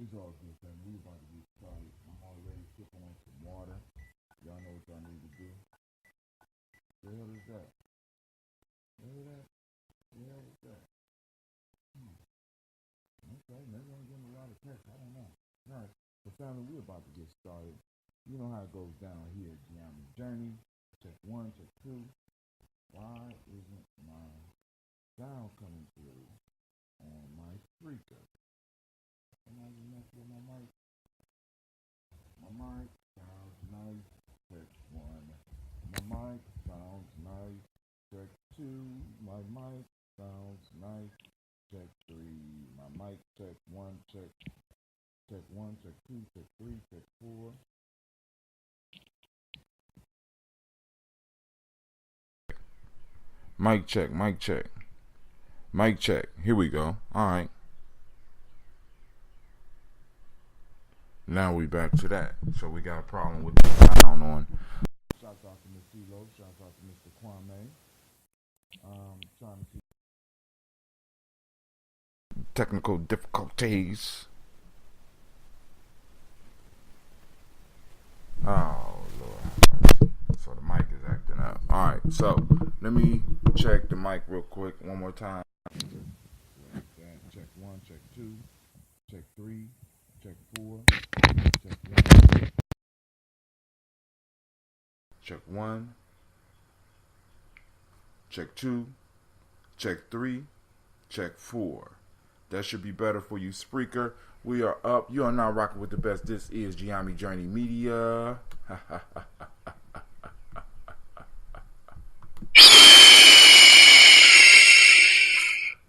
It's all good, man. We about to get started. I'm already sipping on some water. Y'all know what y'all need to do. The hell is that? You hear that? The hell is that? Okay, maybe I'm getting a lot of text. I don't know. All right, but family, we're about to get started. You know how it goes down here at Gye-Nyame Journey. Check one, check two. Why isn't my sound coming through on my speaker? Somebody messed with my mic. My mic sounds nice. Check one. My mic sounds nice. Check two. My mic sounds nice. Check three. My mic check one. Check one. Check two. Check three. Check four. Mic check. Mic check. Mic check. Here we go. All right. Now we back to that. So we got a problem with the sound on. Shout out to Miss CeeLo. Shout out to Mr. Kwame. Trying to see technical difficulties. Oh Lord. So the mic is acting up. Alright, so let me check the mic real quick one more time. Check one, check two, check three, check four, check one. Check one, check two, check three, check four. That should be better for you, Spreaker. We are up. You are now rocking with the best. This is Gye-Nyame Journey Media.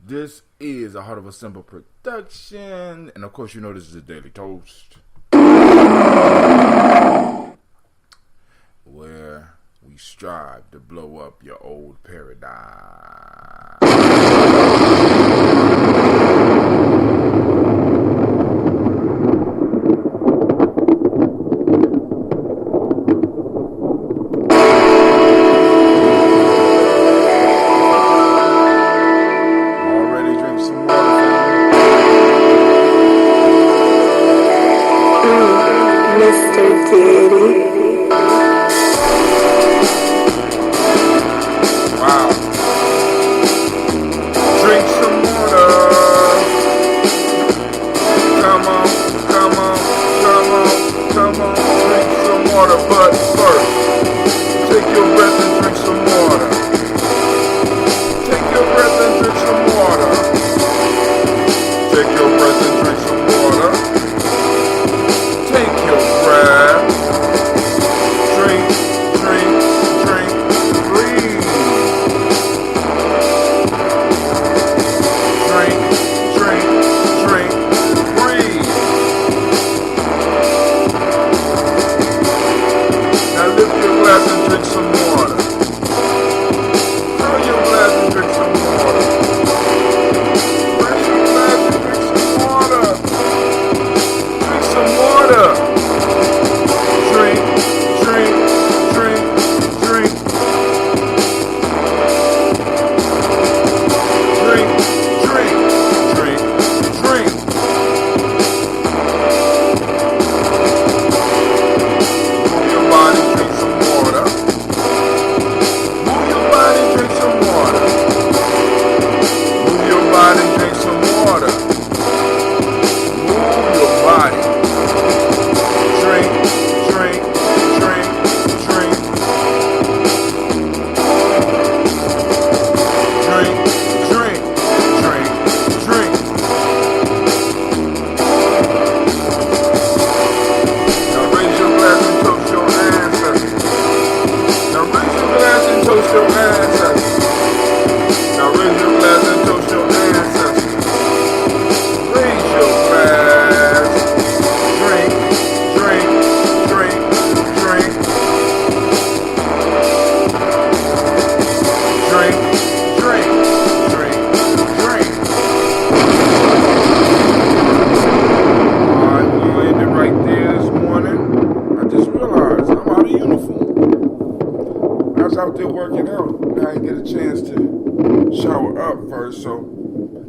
This is a Heart of a Simple production. And of course, you know this is a Daily Toast, where we strive to blow up your old paradigm.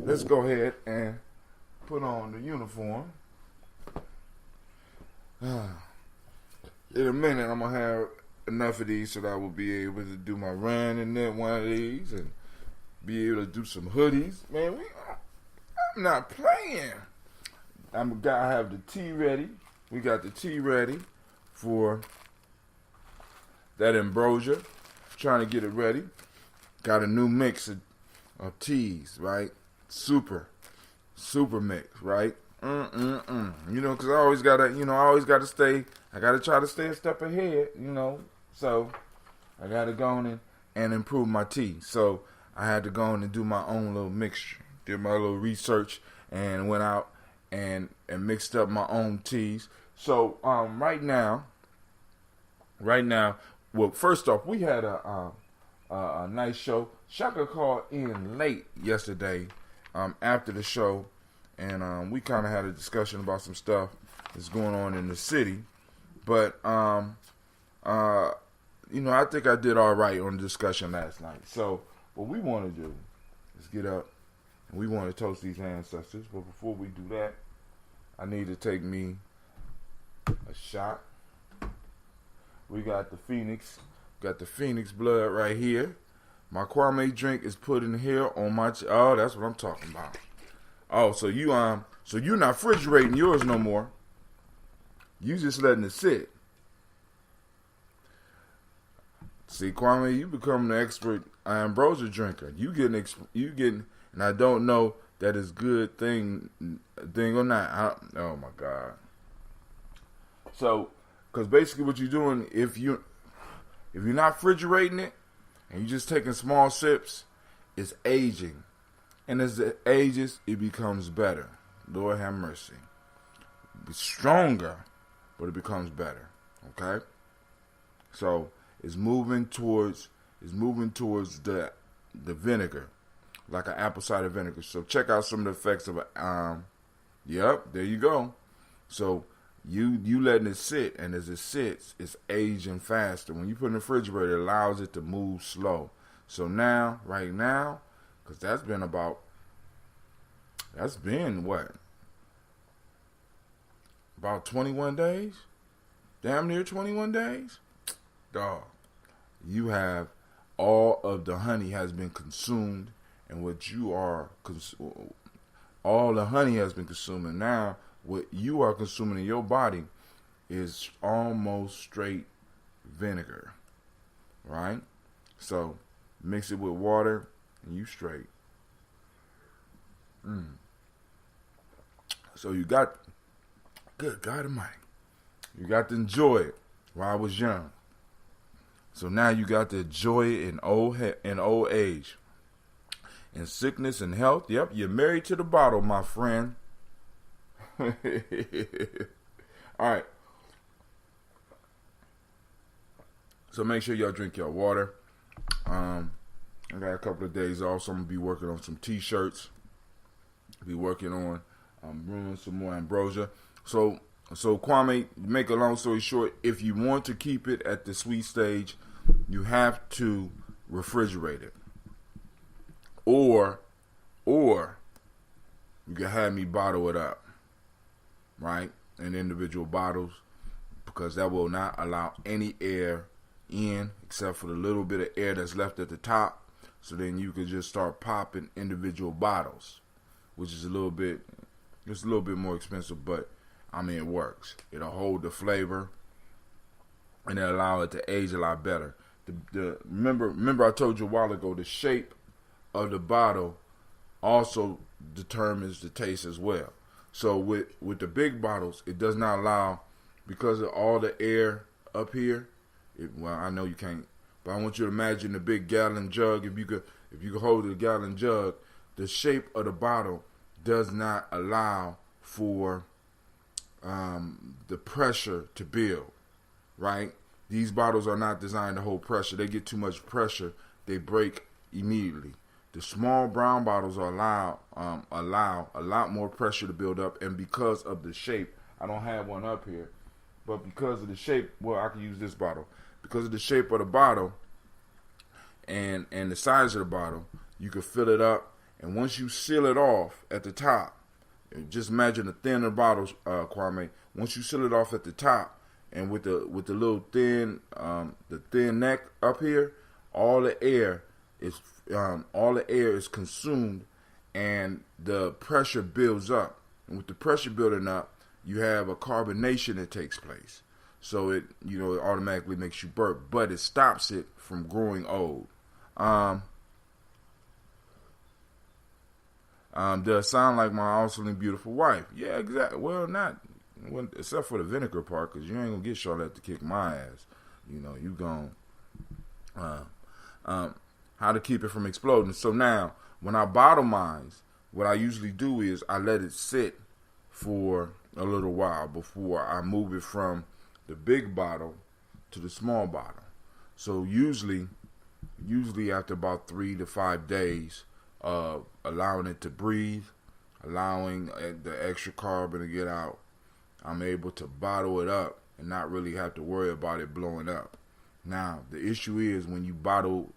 Let's go ahead and put on the uniform. In a minute, I'm gonna have enough of these so that I will be able to do my run in there one of these and be able to do some hoodies. Man, I'm not playing. I have the tea ready. We got the tea ready for that ambrosia. Trying to get it ready. Got a new mix of teas, right? Super mix, right? You know, because I always gotta stay. I gotta try to stay a step ahead, you know. So I gotta go on and improve my tea. So I had to go on and do my own little mixture. Did my little research and went out and mixed up my own teas. So right now, well, first off, we had a nice show. Shaka called in late yesterday after the show, and we kind of had a discussion about some stuff that's going on in the city. But, you know, I think I did all right on the discussion last night. So what we want to do is get up, and we want to toast these ancestors. But before we do that, I need to take me a shot. We got the Phoenix blood right here. My Kwame drink is put in here on my. Oh, that's what I'm talking about. Oh, so you're not refrigerating yours no more. You just letting it sit. See, Kwame, you become the expert ambrosia drinker. You getting, and I don't know that is good thing or not. Oh my God. So, because basically what you're doing, if you're not refrigerating it and you're just taking small sips, it's aging. And as it ages, it becomes better. Lord have mercy. It's stronger, but it becomes better. Okay? So it's moving towards the vinegar, like an apple cider vinegar. So check out some of the effects of yep, there you go. So you letting it sit, and as it sits, it's aging faster. When you put it in the refrigerator, it allows it to move slow. So now, right now, because that's been what? About 21 days? Damn near 21 days? Dog. You have all of the honey has been consumed, and what you are, all the honey has been consumed, and now what you are consuming in your body is almost straight vinegar, right? So mix it with water, and you straight. So you got, good God Almighty, you got to enjoy it while I was young. So now you got to enjoy it in old age, in sickness and health. Yep, you're married to the bottle, my friend. All right. So make sure y'all drink your water. I got a couple of days off, so I'm gonna be working on some t-shirts. Be working on brewing some more ambrosia. So Kwame, make a long story short, if you want to keep it at the sweet stage, you have to refrigerate it. Or you can have me bottle it up, right, in individual bottles, because that will not allow any air in except for the little bit of air that's left at the top. So then you can just start popping individual bottles, which is a little bit more expensive, but I mean it works. It'll hold the flavor and it'll allow it to age a lot better. Remember I told you a while ago, the shape of the bottle also determines the taste as well. So with the big bottles, it does not allow, because of all the air up here. Well, I know you can't, but I want you to imagine the big gallon jug. If you could hold the gallon jug, the shape of the bottle does not allow for the pressure to build, right? These bottles are not designed to hold pressure. They get too much pressure, they break immediately. The small brown bottles allow a lot more pressure to build up, and because of the shape, I don't have one up here, but because of the shape, well, I can use this bottle. Because of the shape of the bottle and the size of the bottle, you can fill it up, and once you seal it off at the top, just imagine a thinner bottle, Kwame. once you seal it off at the top, and with the little thin the thin neck up here, all the air is consumed, and the pressure builds up. And with the pressure building up, you have a carbonation that takes place. So it automatically makes you burp, but it stops it from growing old. Does sound like my awesomely beautiful wife? Yeah, exactly. Well, except for the vinegar part, because you ain't gonna get Charlotte to kick my ass. You gon' how to keep it from exploding. So now, when I bottle mine, what I usually do is I let it sit for a little while before I move it from the big bottle to the small bottle. So usually after about 3 to 5 days of allowing it to breathe, allowing the extra carbon to get out, I'm able to bottle it up and not really have to worry about it blowing up. Now, the issue is when you bottle,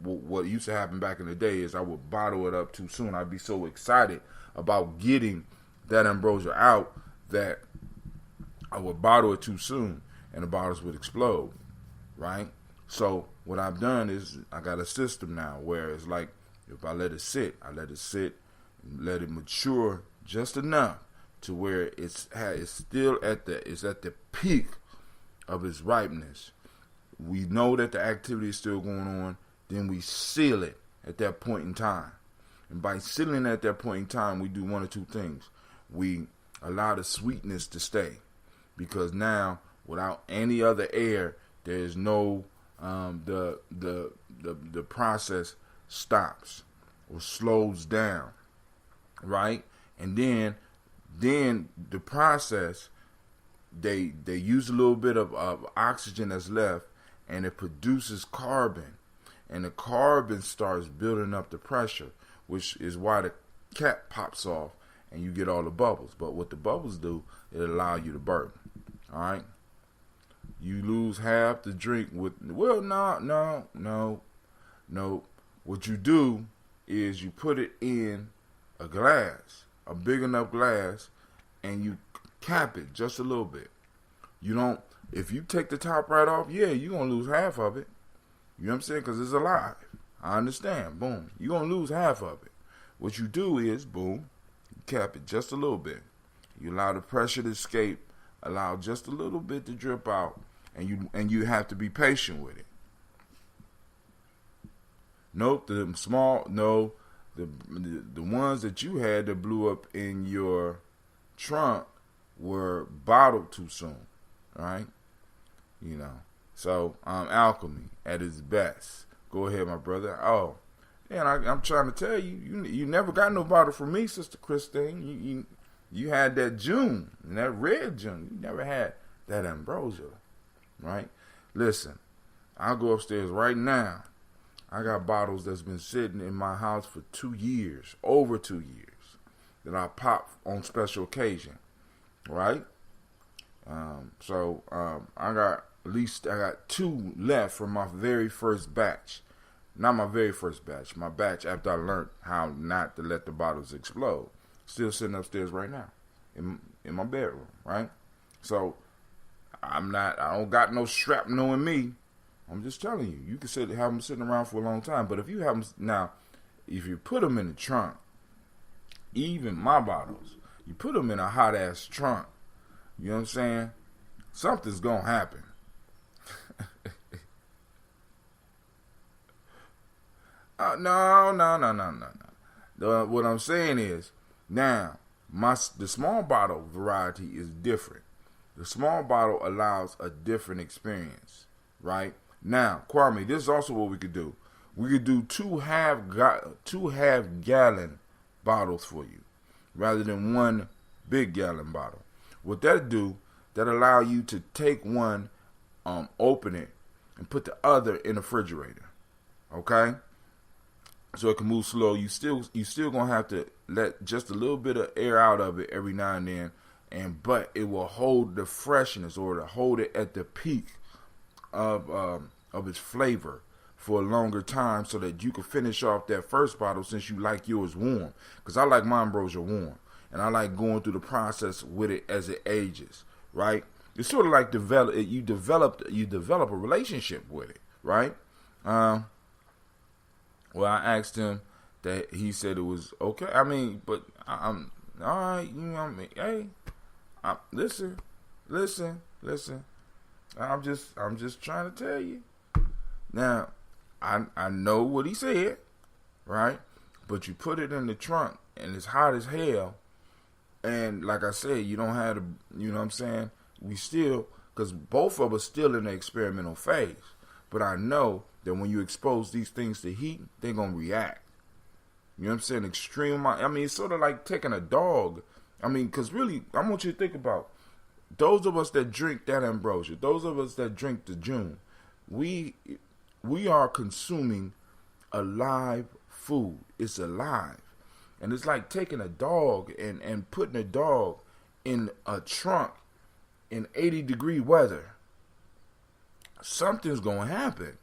what used to happen back in the day is I would bottle it up too soon. I'd be so excited about getting that ambrosia out that I would bottle it too soon and the bottles would explode, right? So what I've done is I got a system now where it's like if I let it sit, let it mature just enough to where it's still at the peak of its ripeness. We know that the activity is still going on, then we seal it at that point in time. And by sealing at that point in time, we do one or two things. We allow the sweetness to stay, because now without any other air, there is no the process stops or slows down, right? And then the process, they use a little bit of oxygen that's left, and it produces carbon, and the carbon starts building up the pressure, which is why the cap pops off and you get all the bubbles. But what the bubbles do, it allow you to burp. All right, you lose half the drink with, well, no. What you do is you put it in a glass, a big enough glass, and you cap it just a little bit. You don't, if you take the top right off, yeah, you're going to lose half of it. You know what I'm saying? Because it's alive. I understand. Boom. You're going to lose half of it. What you do is, boom, you cap it just a little bit. You allow the pressure to escape, allow just a little bit to drip out, and you have to be patient with it. Nope, the ones that you had that blew up in your trunk were bottled too soon, right? So alchemy at its best. Go ahead, my brother. Oh, and I'm trying to tell you, you never got no bottle from me, Sister Christine. You had that June, and that red June. You never had that ambrosia, right? Listen, I'll go upstairs right now. I got bottles that's been sitting in my house for 2 years, over 2 years, that I pop on special occasion, right? So I got 2 left from my very first batch. Not my very first batch. My batch after I learned how not to let the bottles explode. Still sitting upstairs right now in my bedroom, right? So I don't got no shrapnel in me. I'm just telling you, you can have them sitting around for a long time. But if you have them now, if you put them in the trunk, even my bottles, you put them in a hot ass trunk, you know what I'm saying? Something's gonna happen. No. What I'm saying is, now the small bottle variety is different. The small bottle allows a different experience, right? Now, Kwame, this is also what we could do. We could do 2 half-gallon bottles for you, rather than 1 big gallon bottle. What that do, that allow you to take one, open it, and put the other in the refrigerator. Okay? So it can move slow. You still gonna have to let just a little bit of air out of it every now and then, but it will hold the freshness, or to hold it at the peak of its flavor for a longer time, so that you can finish off that first bottle, since you like yours warm. Because I like my ambrosia warm, and I like going through the process with it as it ages, right? It's sort of like you develop a relationship with it, right? Well, I asked him that, he said it was okay. I mean, but I'm all right. You know what I mean? Hey, listen. I'm just trying to tell you. Now, I know what he said, right? But you put it in the trunk and it's hot as hell. And like I said, you don't have to, you know what I'm saying? We still, because both of us still in the experimental phase. But I know that when you expose these things to heat, they're going to react. You know what I'm saying? Extreme, I mean, it's sort of like taking a dog. I mean, because really, I want you to think about those of us that drink that ambrosia, those of us that drink the June, we are consuming alive food. It's alive. And it's like taking a dog and putting a dog in a trunk in 80-degree weather. Something's going to happen.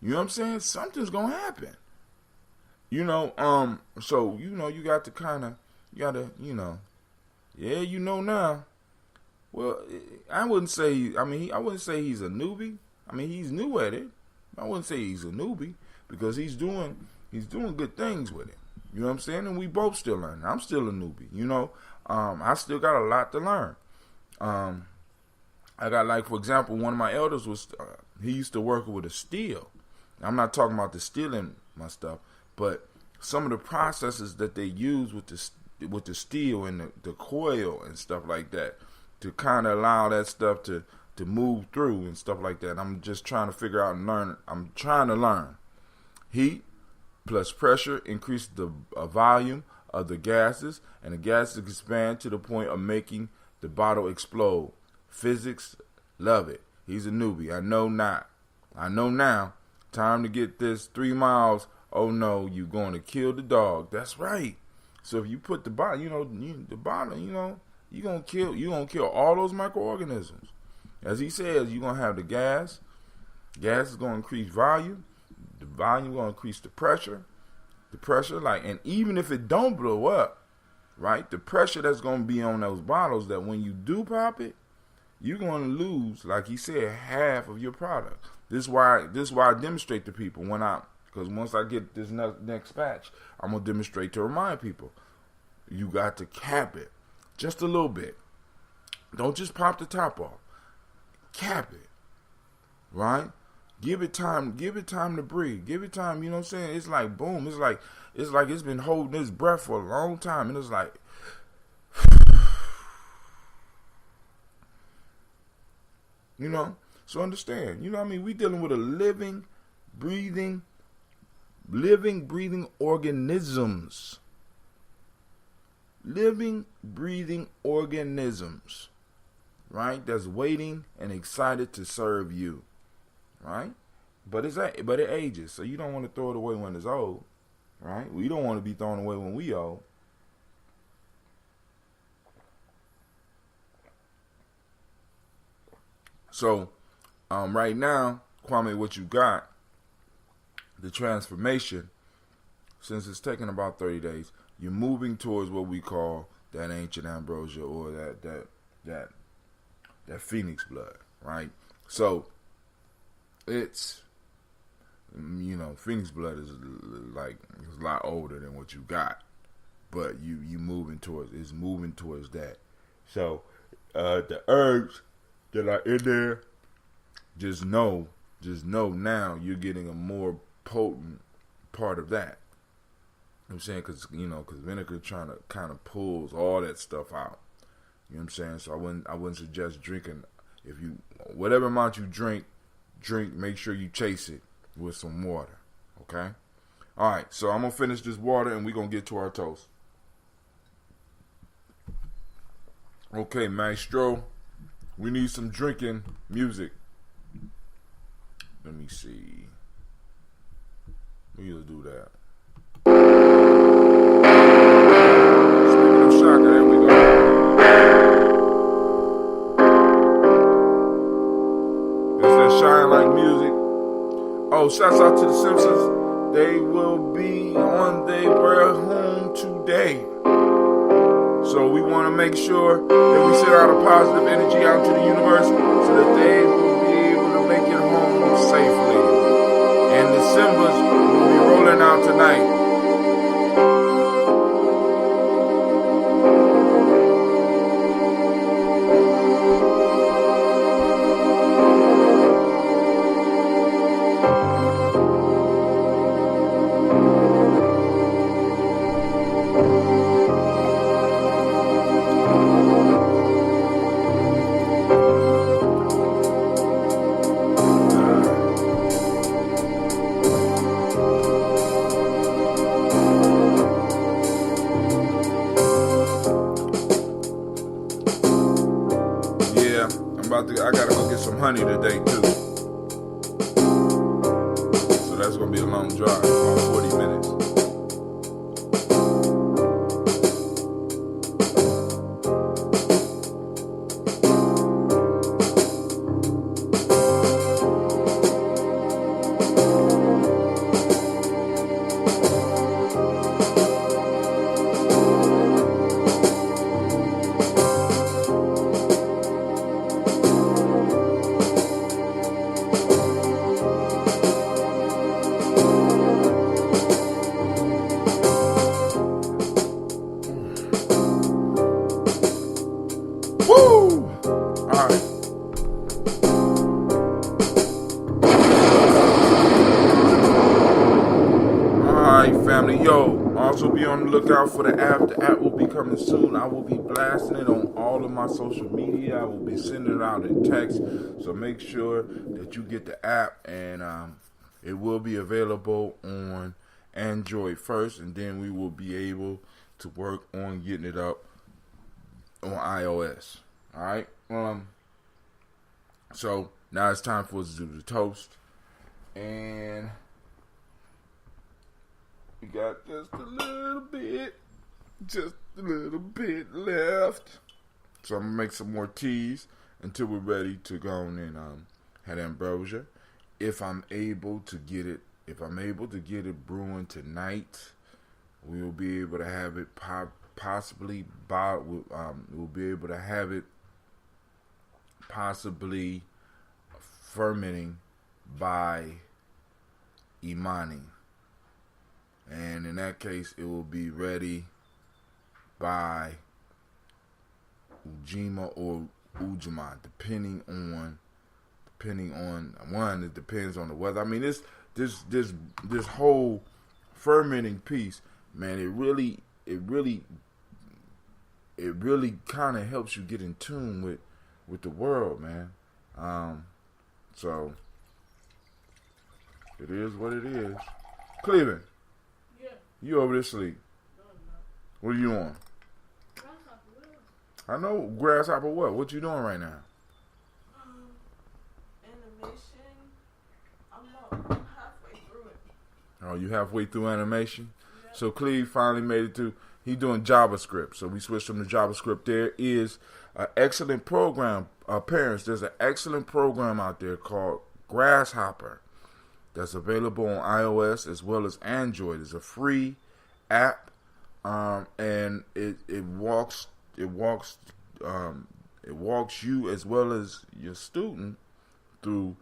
You know what I'm saying? Something's going to happen. You know, so, you know, you got to kind of, yeah, you know now. Well, I wouldn't say he's a newbie. I mean, he's new at it. I wouldn't say he's a newbie because he's doing good things with it. You know what I'm saying? And we both still learning. I'm still a newbie. You know, I still got a lot to learn. I got, like, for example, one of my elders was he used to work with a steel. I'm not talking about the stealing my stuff, but some of the processes that they use with the steel and the coil and stuff like that to kind of allow that stuff to move through and stuff like that. I'm just trying to figure out and learn. I'm trying to learn. Heat plus pressure increase the volume of the gases, and the gases expand to the point of making the bottle explode. Physics, love it. He's a newbie. I know now. Time to get this 3 miles. Oh no, you're going to kill the dog. That's right. So if you put the bottle, the bottle, you're gonna kill all those microorganisms. As he says, you're gonna have the gas. Gas is gonna increase volume. The volume gonna increase the pressure. The pressure, and even if it don't blow up, right? The pressure that's gonna be on those bottles, that when you do pop it, you're gonna lose, like he said, half of your product. This is why I demonstrate to people because once I get this next batch, I'm gonna demonstrate to remind people, you got to cap it just a little bit. Don't just pop the top off. Cap it, right? Give it time to breathe. Give it time, you know what I'm saying? It's like boom. It's like it's been holding its breath for a long time, and it's like, so understand, you know what I mean? We dealing with a living, breathing organisms. Living, breathing organisms, right? That's waiting and excited to serve you, right? But it ages, so you don't want to throw it away when it's old, right? We don't want to be thrown away when we old. So, right now, Kwame, what you got, the transformation, since it's taking about 30 days, you're moving towards what we call that ancient ambrosia, or that phoenix blood, right? So, it's, phoenix blood is a lot older than what you got, but it's moving towards that. So, the herbs that are in there, just know now you're getting a more potent part of that. You know what I'm saying? Because vinegar trying to kind of pulls all that stuff out. You know what I'm saying? So I wouldn't suggest drinking. Whatever amount you drink, make sure you chase it with some water. Okay? All right, so I'm going to finish this water and we're going to get to our toast. Okay, maestro, we need some drinking music. Let me see. We'll do that. Speaking of Shaka, there we go. That's that Shine Like music. Oh, shouts out to the Simpsons. They will be on their way home today. So we want to make sure that we send out a positive energy out to the universe so that they will be able to make it home safely. And the symbols will be rolling out tonight. I gotta go get some honey today too. So that's gonna be a long drive, about 40 minutes. Also be on the lookout for the app. The app will be coming soon. I will be blasting it on all of my social media. I will be sending it out in text. So make sure that you get the app, and it will be available on Android first, and then we will be able to work on getting it up on iOS. All right. So now it's time for us to do the toast, and we got just a little bit left. So I'm gonna make some more teas until we're ready to go on and have ambrosia. If I'm able to get it brewing tonight, we will be able to have it possibly we'll be able to have it possibly fermenting by Imani. And in that case, it will be ready by Ujima or Ujima, depending on one. It depends on the weather. I mean, this whole fermenting piece, man. It really kind of helps you get in tune with the world, man. So it is what it is. Cleveland. You over there asleep. No, I'm not. What are you on? Grasshopper. I know grasshopper what? What you doing right now? Animation. I'm halfway through it. Oh, you halfway through animation? Yeah. So Cleve finally made it through. He doing JavaScript. So we switched from the JavaScript. There is an excellent program. Parents, there's an excellent program out there called Grasshopper. That's available on iOS as well as Android. It's a free app, and it walks you as well as your student through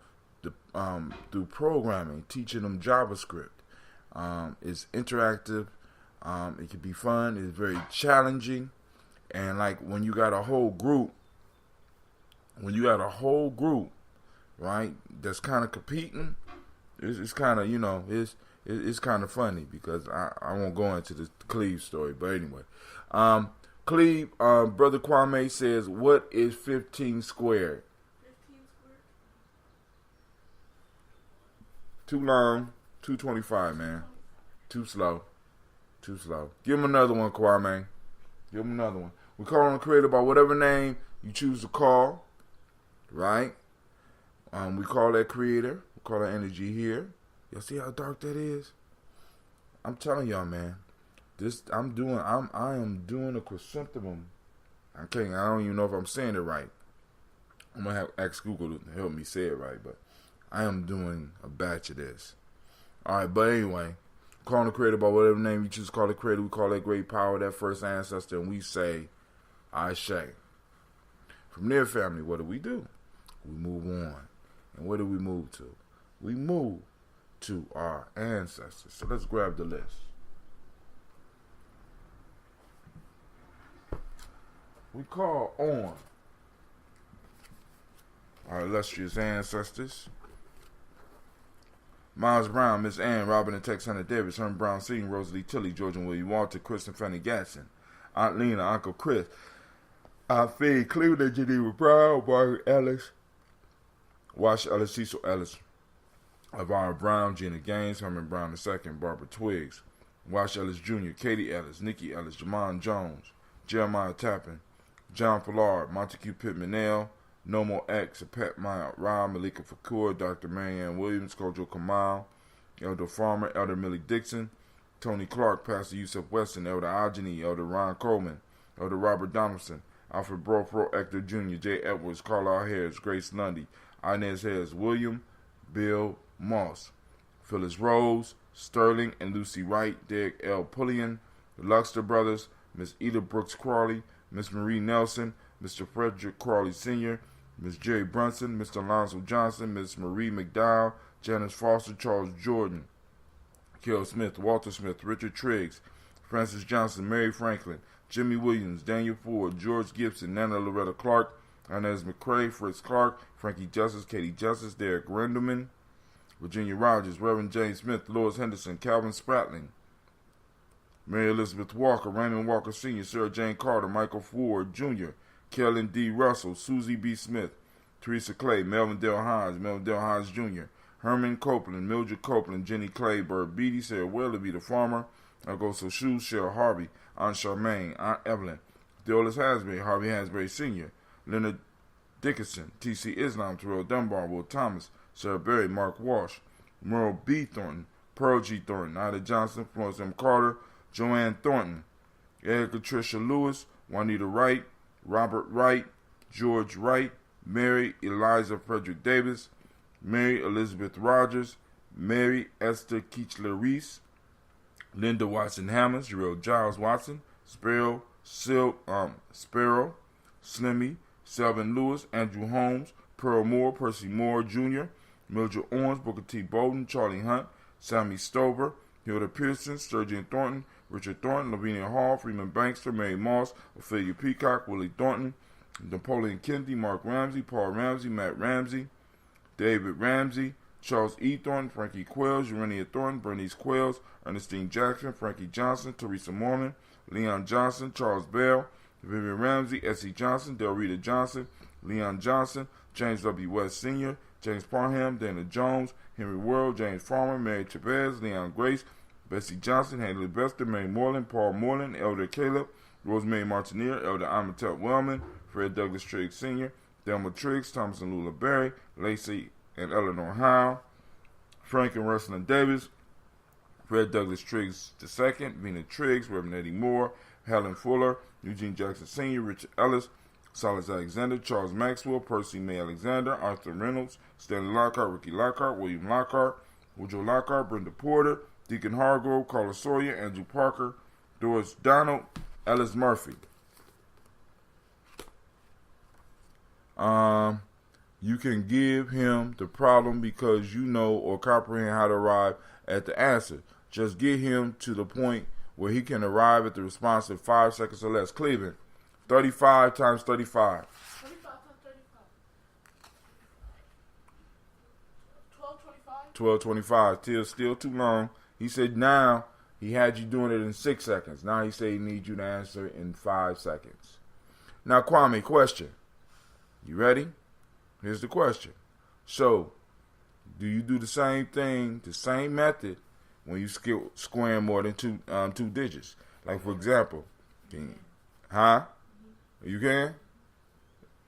programming, teaching them JavaScript. It's interactive. It can be fun. It's very challenging, and like when you got a whole group, right, that's kind of competing. It's kind of, it's kind of funny because I won't go into the Cleve story. But anyway, Cleve, Brother Kwame says, what is 15 squared? 15 squared? Too long, 225, man. Too slow. Give him another one, Kwame. Give him another one. We call on the creator by whatever name you choose to call, right? We call that creator. Call that energy here. Y'all see how dark that is? I'm telling y'all, man. I am doing a chrysanthemum. I don't even know if I'm saying it right. I'm gonna have to ask Google to help me say it right, but I am doing a batch of this. All right, but anyway, Call the creator by whatever name you choose to call the creator. We call that great power, that first ancestor, and we say, Ashe. From their family, what do? We move on. And where do we move to? We move to our ancestors. So let's grab the list. We call on our illustrious ancestors. Miles Brown, Miss Ann, Robin and Tex Hunter Davis, Herman Brown Sr., Rosalie Tilley, George and William Walter, Chris and Fanny Gatson, Aunt Lena, Uncle Chris, Aunt Faye, Cleveland, Geneva Brown, Margaret Ellis, Wash Ellis, Cecil Ellis, Elvira Brown, Gina Gaines, Herman Brown II, Barbara Twiggs, Wash Ellis Jr., Katie Ellis, Nikki Ellis, Jamon Jones, Jeremiah Tappan, John Fallard, Montague Pittman L, Nomo X, Pat Maya Rob, Malika Fakur, Dr. Marianne Williams, Kojo Kamal, Elder Farmer, Elder Millie Dixon, Tony Clark, Pastor Yusuf Weston, Elder Ageni, Elder Ron Coleman, Elder Robert Donaldson, Alfred Brofro, Hector Jr., J. Edwards, Carlisle Harris, Grace Lundy, Inez Harris, William, Bill Moss, Phyllis Rose, Sterling and Lucy Wright, Derek L. Pulliam, the Luxter Brothers, Miss Eda Brooks Crawley, Miss Marie Nelson, Mr. Frederick Crawley Sr., Miss Jerry Brunson, Mr. Alonzo Johnson, Miss Marie McDowell, Janice Foster, Charles Jordan, Kel Smith, Walter Smith, Richard Triggs, Francis Johnson, Mary Franklin, Jimmy Williams, Daniel Ford, George Gibson, Nana Loretta Clark, Inez McCrae, Fritz Clark, Frankie Justice, Katie Justice, Derek Rendelman, Virginia Rogers, Reverend James Smith, Lois Henderson, Calvin Spratling, Mary Elizabeth Walker, Raymond Walker Sr., Sarah Jane Carter, Michael Ford Jr., Kellen D. Russell, Susie B. Smith, Teresa Clay, Melvin Dale Hines Jr., Herman Copeland, Mildred Copeland, Jenny Clay, Bird Beatty, Sarah Willoughby, the farmer, Augusto Shoes, Cheryl Harvey, Aunt Charmaine, Aunt Evelyn, Deolis Hasbury, Harvey Hasbury Sr., Leonard Dickinson, T.C. Islam, Terrell Dunbar, Will Thomas, Sarah Berry, Mark Walsh, Merle B. Thornton, Pearl G. Thornton, Ida Johnson, Florence M. Carter, Joanne Thornton, Erica Tricia Lewis, Juanita Wright, Robert Wright, George Wright, Mary Eliza Frederick Davis, Mary Elizabeth Rogers, Mary Esther Keechler Reese, Linda Watson Hammons, Jarrell Giles Watson, Sparrow, Slimmy, Selvin Lewis, Andrew Holmes, Pearl Moore, Percy Moore Jr., Mildred Owens, Booker T. Bowden, Charlie Hunt, Sammy Stover, Hilda Pearson, Sturgeon Thornton, Richard Thornton, Lavinia Hall, Freeman Bankster, Mary Moss, Ophelia Peacock, Willie Thornton, Napoleon Kennedy, Mark Ramsey, Paul Ramsey, Matt Ramsey, David Ramsey, Charles E. Thornton, Frankie Quells, Urania Thornton, Bernice Quells, Ernestine Jackson, Frankie Johnson, Teresa Mormon, Leon Johnson, Charles Bell, Vivian Ramsey, S.E. Johnson, Del Rita Johnson, Leon Johnson, James W. West Sr., James Parham, Dana Jones, Henry Worrell, James Farmer, Mary Chavez, Leon Grace, Bessie Johnson, Haley Bester, Mary Moreland, Paul Moreland, Elder Caleb, Rosemary Martineer, Elder Amatep Wellman, Fred Douglas Triggs Sr., Delma Triggs, Thomas and Lula Berry, Lacey and Eleanor Howe, Frank and Russell Davis, Fred Douglas Triggs II, Vena Triggs, Reverend Eddie Moore, Helen Fuller, Eugene Jackson Sr., Richard Ellis, Silas Alexander, Charles Maxwell, Percy May Alexander, Arthur Reynolds, Stanley Lockhart, Ricky Lockhart, William Lockhart, Woodrow Lockhart, Brenda Porter, Deacon Hargrove, Carla Sawyer, Andrew Parker, Doris Donald, Ellis Murphy. You can give him the problem because you know or comprehend how to arrive at the answer. Just get him to the point where he can arrive at the response in 5 seconds or less. Cleveland, 35 times 35. 35 times 35. 1225. Still too long. He said now he had you doing it in 6 seconds. Now he said he needs you to answer in 5 seconds. Now, Kwame, question. You ready? Here's the question. So, do you do the same thing, the same method, when you squaring more than two digits? Like, for example, you can?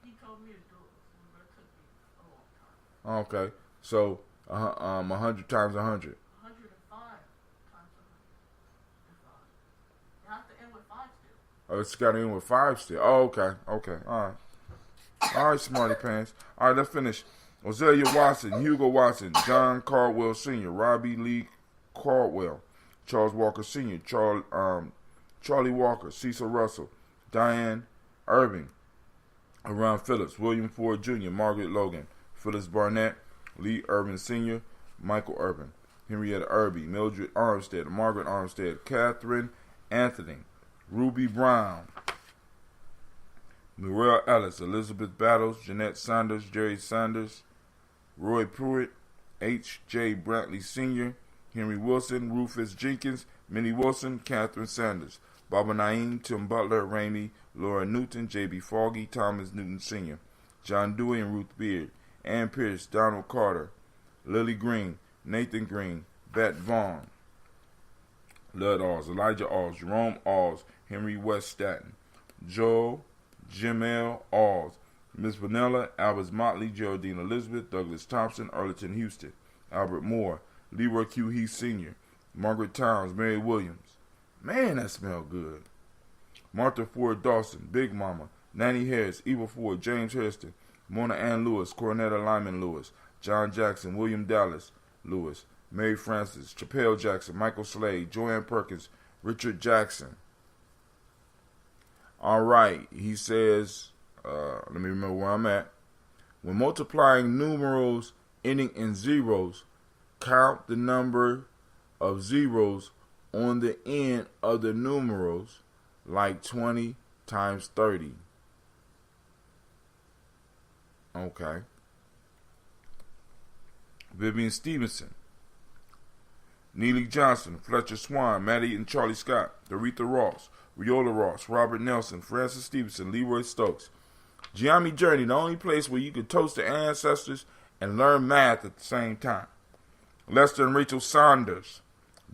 He told me to do it, but it took me a long time. Okay. So, 100 times 100. 105 times 105. You have to end with 5 still. Oh, it's got to end with 5 still. Oh, okay. Okay. All right. All right, smarty pants. All right, let's finish. Ozella Watson, Hugo Watson, John Caldwell Sr., Robbie Lee Caldwell, Charles Walker Sr., Charlie Walker, Cecil Russell, Diane Irving, Aron Phillips, William Ford Jr., Margaret Logan, Phyllis Barnett, Lee Irvin Sr., Michael Irvin, Henrietta Irby, Mildred Armstead, Margaret Armstead, Catherine Anthony, Ruby Brown, Muriel Ellis, Elizabeth Battles, Jeanette Saunders, Jerry Sanders, Roy Pruitt, H.J. Brantley Sr., Henry Wilson, Rufus Jenkins, Minnie Wilson, Catherine Sanders, Baba Naeem, Tim Butler, Rainey, Laura Newton, J.B. Foggy, Thomas Newton Sr., John Dewey and Ruth Beard, Ann Pierce, Donald Carter, Lily Green, Nathan Green, Bet Vaughn, Lud Alls, Elijah Alls, Jerome Alls, Henry West Statton, Joel, Jimel Alls, Miss Vanilla, Albert Motley, Geraldine Elizabeth, Douglas Thompson, Arlington Houston, Albert Moore, Leroy Q. Heath Sr., Margaret Towns, Mary Williams. Man, that smelled good. Martha Ford Dawson, Big Mama, Nanny Harris, Eva Ford, James Hairston, Mona Ann Lewis, Cornetta Lyman Lewis, John Jackson, William Dallas Lewis, Mary Frances, Chappelle Jackson, Michael Slade, Joanne Perkins, Richard Jackson. All right, he says, let me remember where I'm at. When multiplying numerals ending in zeros, count the number of zeros on the end of the numerals, like 20 times 30. Okay. Vivian Stevenson, Neely Johnson, Fletcher Swan, Maddie and Charlie Scott, Doretha Ross, Riola Ross, Robert Nelson, Francis Stevenson, Leroy Stokes. Gye-Nyame Journey, the only place where you can toast the ancestors and learn math at the same time. Lester and Rachel Saunders,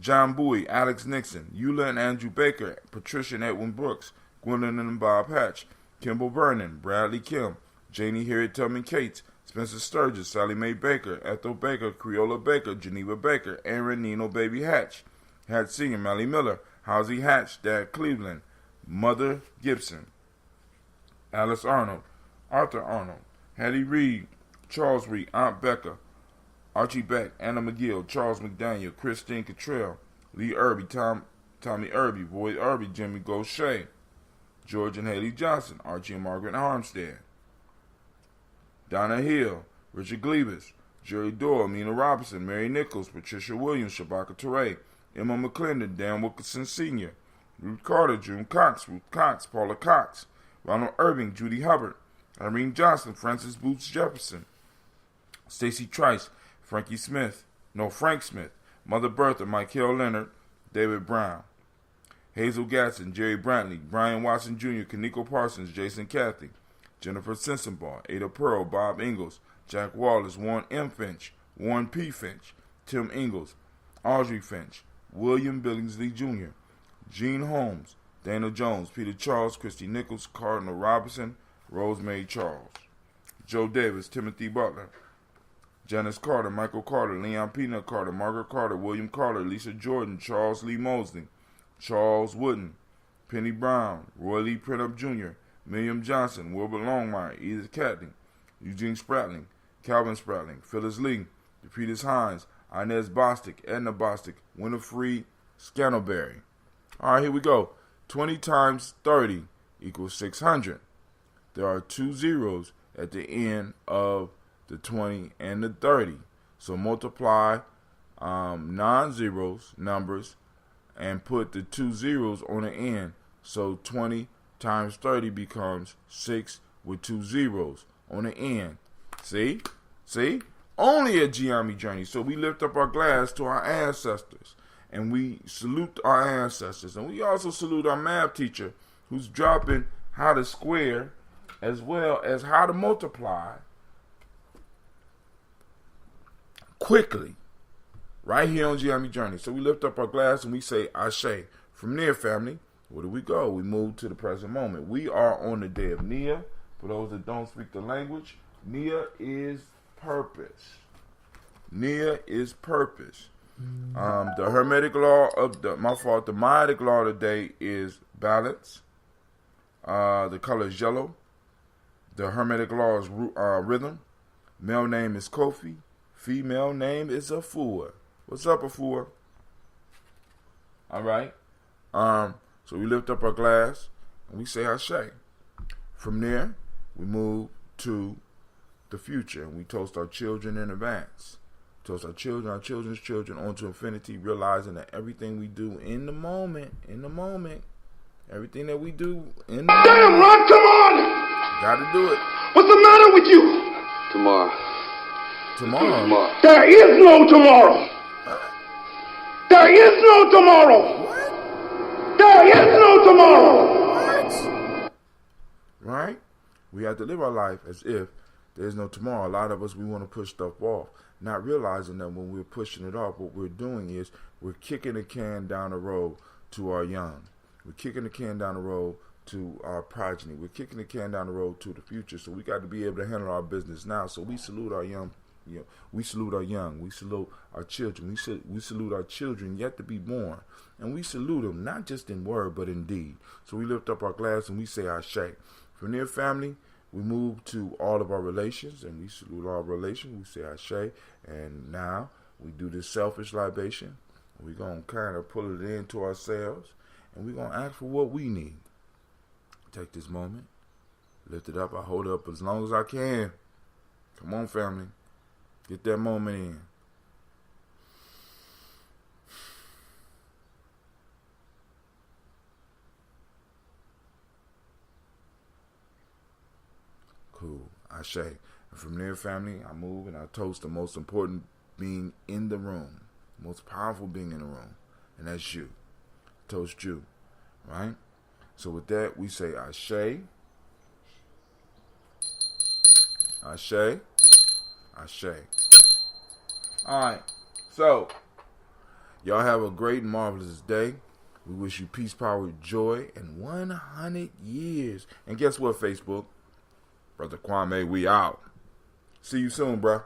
John Bowie, Alex Nixon, Eula and Andrew Baker, Patricia and Edwin Brooks, Gwendolyn and Bob Hatch, Kimball Vernon, Bradley Kim, Janie Harriet Tubman Cates, Spencer Sturgis, Sally Mae Baker, Ethel Baker, Creola Baker, Geneva Baker, Aaron Nino Baby Hatch, Hatch Senior, Mally Miller, Housie Hatch, Dad Cleveland, Mother Gibson, Alice Arnold, Arthur Arnold, Hattie Reed, Charles Reed, Aunt Becca, Archie Beck, Anna McGill, Charles McDaniel, Christine Cottrell, Lee Irby, Tommy Irby, Boyd Irby, Jimmy Gaucher, George and Haley Johnson, Archie and Margaret Armstead, Donna Hill, Richard Glebus, Jerry Doyle, Mina Robinson, Mary Nichols, Patricia Williams, Shabaka Teray, Emma McClendon, Dan Wilkinson Sr., Ruth Carter, June Cox, Paula Cox, Ronald Irving, Judy Hubbard, Irene Johnson, Francis Boots Jefferson, Stacy Trice, Frank Smith, Mother Bertha, Michael Leonard, David Brown, Hazel Gatson, Jerry Brantley, Brian Watson Jr., Kaneko Parsons, Jason Cathy, Jennifer Sensenbaugh, Ada Pearl, Bob Ingalls, Jack Wallace, Warren M. Finch, Warren P. Finch, Tim Ingalls, Audrey Finch, William Billingsley Jr., Gene Holmes, Dana Jones, Peter Charles, Christy Nichols, Cardinal Robinson, Rosemary Charles, Joe Davis, Timothy Butler, Janice Carter, Michael Carter, Leon Peanut Carter, Margaret Carter, William Carter, Lisa Jordan, Charles Lee Mosley, Charles Wooden, Penny Brown, Roy Lee Printup Jr., Miriam Johnson, Wilbur Longmire, Edith Catney, Eugene Spratling, Calvin Spratling, Phyllis Lee, Depetus Hines, Inez Bostic, Edna Bostic, Winifred Scantleberry. All right, here we go. 20 times 30 equals 600. There are 2 zeros at the end of the 20 and the 30. So multiply non-zeros numbers and put the 2 zeros on the end. So 20 times 30 becomes 6 with 2 zeros on the end. See? See? Only a Gye-Nyame Journey. So we lift up our glass to our ancestors. And we salute our ancestors. And we also salute our math teacher who's dropping how to square as well as how to multiply quickly right here on Gye-Nyame Journey. So we lift up our glass and we say Ashe. From there, family, where do we go? We move to the present moment. We are on the day of Nia. For those that don't speak the language, Nia is purpose. Nia is purpose. The Hermetic law of the Maitic law today is balance. The color is yellow. The Hermetic law is rhythm. Male name is Kofi. Female name is Afua. What's up, Afua? All right. So we lift up our glass and we say Ashe. From there, we move to the future and we toast our children in advance. Toast our children, our children's children onto infinity, realizing that everything we do in the moment, everything that we do in the Damn, moment, Rod, come on! gotta do it. What's the matter with you? Tomorrow. There is no tomorrow. There is no tomorrow. What? There is no tomorrow. What? Right? We have to live our life as if there's no tomorrow. A lot of us, we want to push stuff off, not realizing that when we're pushing it off, what we're doing is we're kicking the can down the road to our young. We're kicking the can down the road to our progeny. We're kicking the can down the road to the future. So we got to be able to handle our business now. So we salute our young. We salute our young. We salute our children. We salute our children yet to be born. And we salute them not just in word but in deed. So we lift up our glass and we say Ashe. From their family, we move to all of our relations and we salute all relations. We say Ashe. And now we do this selfish libation. We're going to kind of pull it into ourselves and we're going to ask for what we need. Take this moment, lift it up. I hold it up as long as I can. Come on, family. Get that moment in. Cool. Ashe. And from there, family, I move and I toast the most important being in the room, the most powerful being in the room, and that's you. Toast you, right? So with that, we say Ashe, Ashe, Ashe. All right. So y'all have a great and marvelous day. We wish you peace, power, joy, and 100 years. And guess what, Facebook? Brother Kwame, we out. See you soon, bruh.